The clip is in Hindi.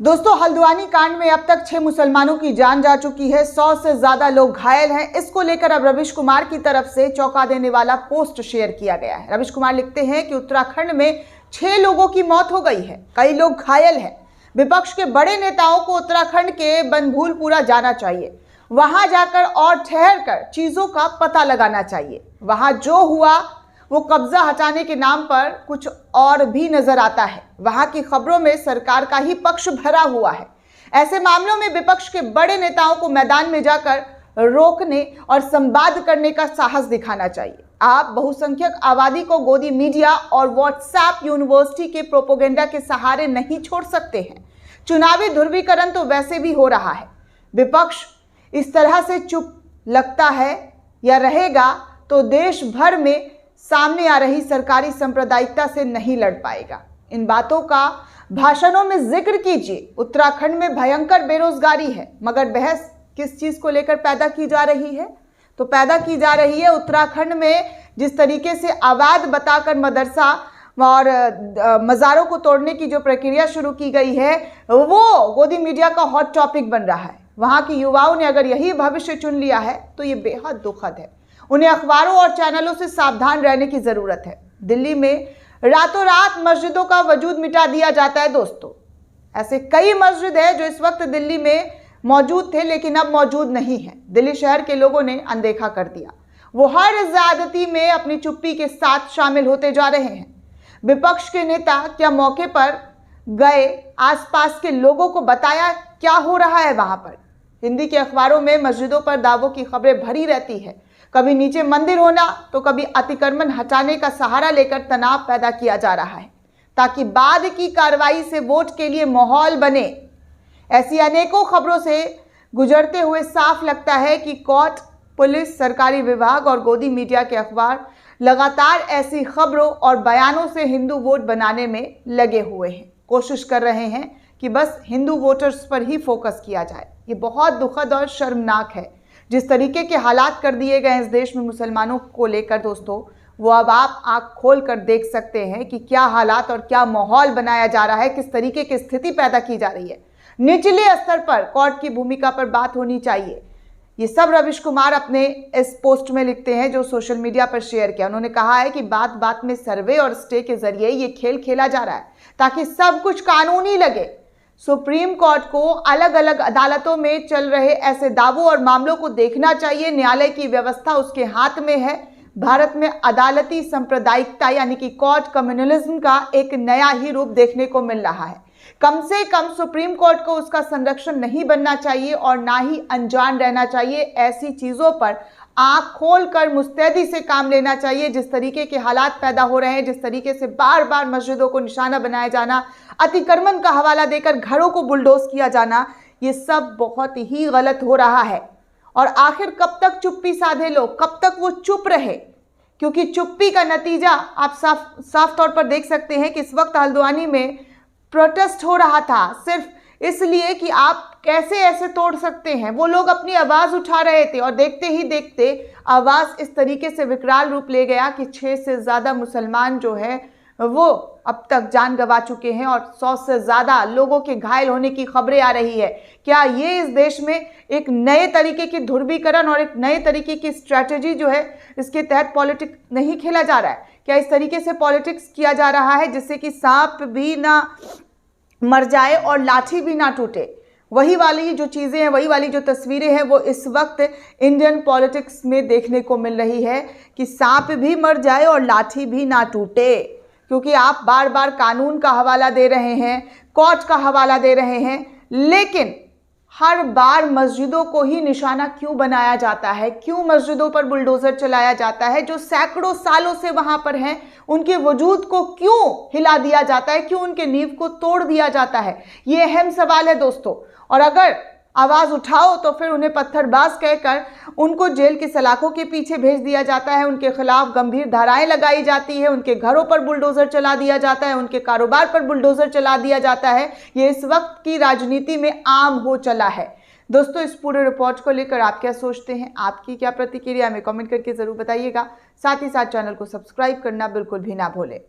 दोस्तों, हल्द्वानी कांड में अब तक 6 मुसलमानों की जान जा चुकी है, 100 से ज्यादा लोग घायल हैं। इसको लेकर अब रविश कुमार की तरफ से चौंका देने वाला पोस्ट शेयर किया गया है। रविश कुमार लिखते हैं कि उत्तराखंड में 6 लोगों की मौत हो गई है, कई लोग घायल हैं। विपक्ष के बड़े नेताओं को उत्तराखंड के बनभूलपुरा जाना चाहिए, वहां जाकर और ठहर कर चीजों का पता लगाना चाहिए। वहां जो हुआ वो कब्जा हटाने के नाम पर कुछ और भी नजर आता है। वहां की खबरों में सरकार का ही पक्ष भरा हुआ है। ऐसे मामलों में विपक्ष के बड़े नेताओं को मैदान में जाकर रोकने और संवाद करने का साहस दिखाना चाहिए। आप बहुसंख्यक आबादी को गोदी मीडिया और व्हाट्सएप यूनिवर्सिटी के प्रोपेगेंडा के सहारे नहीं छोड़ सकते हैं। चुनावी ध्रुवीकरण तो वैसे भी हो रहा है। विपक्ष इस तरह से चुप लगता है या रहेगा तो देश भर में सामने आ रही सरकारी सांप्रदायिकता से नहीं लड़ पाएगा। इन बातों का भाषणों में जिक्र कीजिए। उत्तराखंड में भयंकर बेरोजगारी है, मगर बहस किस चीज को लेकर पैदा की जा रही है? तो पैदा की जा रही है उत्तराखंड में जिस तरीके से अवैध बताकर मदरसा और मज़ारों को तोड़ने की जो प्रक्रिया शुरू की गई है, वो गोदी मीडिया का हॉट टॉपिक बन रहा है। वहां की युवाओं ने अगर यही भविष्य चुन लिया है तो ये बेहद दुखद है। उन्हें अखबारों और चैनलों से सावधान रहने की जरूरत है। दिल्ली में रातों रात मस्जिदों का वजूद मिटा दिया जाता है। दोस्तों, ऐसे कई मस्जिद है जो इस वक्त दिल्ली में मौजूद थे लेकिन अब मौजूद नहीं है। दिल्ली शहर के लोगों ने अनदेखा कर दिया। वो हर ज्यादती में अपनी चुप्पी के साथ शामिल होते जा रहे हैं। विपक्ष के नेता क्या मौके पर गए, आसपास के लोगों को बताया क्या हो रहा है वहां पर? हिंदी के अखबारों में मस्जिदों पर दावों की खबरें भरी रहती है। कभी नीचे मंदिर होना तो कभी अतिक्रमण हटाने का सहारा लेकर तनाव पैदा किया जा रहा है ताकि बाद की कार्रवाई से वोट के लिए माहौल बने। ऐसी अनेकों खबरों से गुजरते हुए साफ लगता है कि कोर्ट, पुलिस, सरकारी विभाग और गोदी मीडिया के अखबार लगातार ऐसी खबरों और बयानों से हिंदू वोट बनाने में लगे हुए हैं। कोशिश कर रहे हैं कि बस हिंदू वोटर्स पर ही फोकस किया जाए। ये बहुत दुखद और शर्मनाक है। जिस तरीके के हालात कर दिए गए इस देश में मुसलमानों को लेकर दोस्तों, वो अब आप आंख खोल कर देख सकते हैं कि क्या हालात और क्या माहौल बनाया जा रहा है, किस तरीके की स्थिति पैदा की जा रही है। निचले स्तर पर कोर्ट की भूमिका पर बात होनी चाहिए। ये सब रविश कुमार अपने इस पोस्ट में लिखते हैं जो सोशल मीडिया पर शेयर किया। उन्होंने कहा है कि बात बात में सर्वे और स्टे के जरिए ये खेल खेला जा रहा है ताकि सब कुछ कानूनी लगे। सुप्रीम कोर्ट को अलग अलग अदालतों में चल रहे ऐसे दावों और मामलों को देखना चाहिए। न्यायालय की व्यवस्था उसके हाथ में है। भारत में अदालती सांप्रदायिकता यानी कि कोर्ट कम्युनलिज्म का एक नया ही रूप देखने को मिल रहा है। कम से कम सुप्रीम कोर्ट को उसका संरक्षण नहीं बनना चाहिए और ना ही अनजान रहना चाहिए। ऐसी चीजों पर आंख खोल कर मुस्तैदी से काम लेना चाहिए। जिस तरीके के हालात पैदा हो रहे हैं, जिस तरीके से बार बार मस्जिदों को निशाना बनाया जाना, अतिक्रमण का हवाला देकर घरों को बुलडोज किया जाना, ये सब बहुत ही गलत हो रहा है। और आखिर कब तक चुप्पी साधे लोग, कब तक वो चुप रहे? क्योंकि चुप्पी का नतीजा आप साफ तौर पर देख सकते हैं कि इस वक्त हल्द्वानी में प्रोटेस्ट हो रहा था सिर्फ इसलिए कि आप कैसे ऐसे तोड़ सकते हैं। वो लोग अपनी आवाज़ उठा रहे थे और देखते ही देखते आवाज़ इस तरीके से विकराल रूप ले गया कि 6 से ज़्यादा मुसलमान जो है वो अब तक जान गंवा चुके हैं और 100 से ज़्यादा लोगों के घायल होने की खबरें आ रही है। क्या ये इस देश में एक नए तरीके की ध्रुवीकरण और एक नए तरीके की स्ट्रैटेजी जो है इसके तहत पॉलिटिक्स नहीं खेला जा रहा है? क्या इस तरीके से पॉलिटिक्स किया जा रहा है जिससे कि सांप भी ना मर जाए और लाठी भी ना टूटे? वही वाली जो चीज़ें हैं, वही वाली जो तस्वीरें हैं वो इस वक्त इंडियन पॉलिटिक्स में देखने को मिल रही है कि सांप भी मर जाए और लाठी भी ना टूटे। क्योंकि आप बार बार कानून का हवाला दे रहे हैं, कोर्ट का हवाला दे रहे हैं, लेकिन हर बार मस्जिदों को ही निशाना क्यों बनाया जाता है? क्यों मस्जिदों पर बुलडोजर चलाया जाता है? जो सैकड़ों सालों से वहां पर हैं, उनके वजूद को क्यों हिला दिया जाता है? क्यों उनके नींव को तोड़ दिया जाता है? ये अहम सवाल है दोस्तों। और अगर आवाज़ उठाओ तो फिर उन्हें पत्थरबाज कहकर उनको जेल की सलाखों के पीछे भेज दिया जाता है। उनके खिलाफ गंभीर धाराएं लगाई जाती है। उनके घरों पर बुलडोजर चला दिया जाता है। उनके कारोबार पर बुलडोजर चला दिया जाता है। ये इस वक्त की राजनीति में आम हो चला है। दोस्तों, इस पूरे रिपोर्ट को लेकर आप क्या सोचते हैं? आपकी क्या प्रतिक्रिया? हमें कमेंट करके ज़रूर बताइएगा। साथ ही साथ चैनल को सब्सक्राइब करना बिल्कुल भी ना भूलें।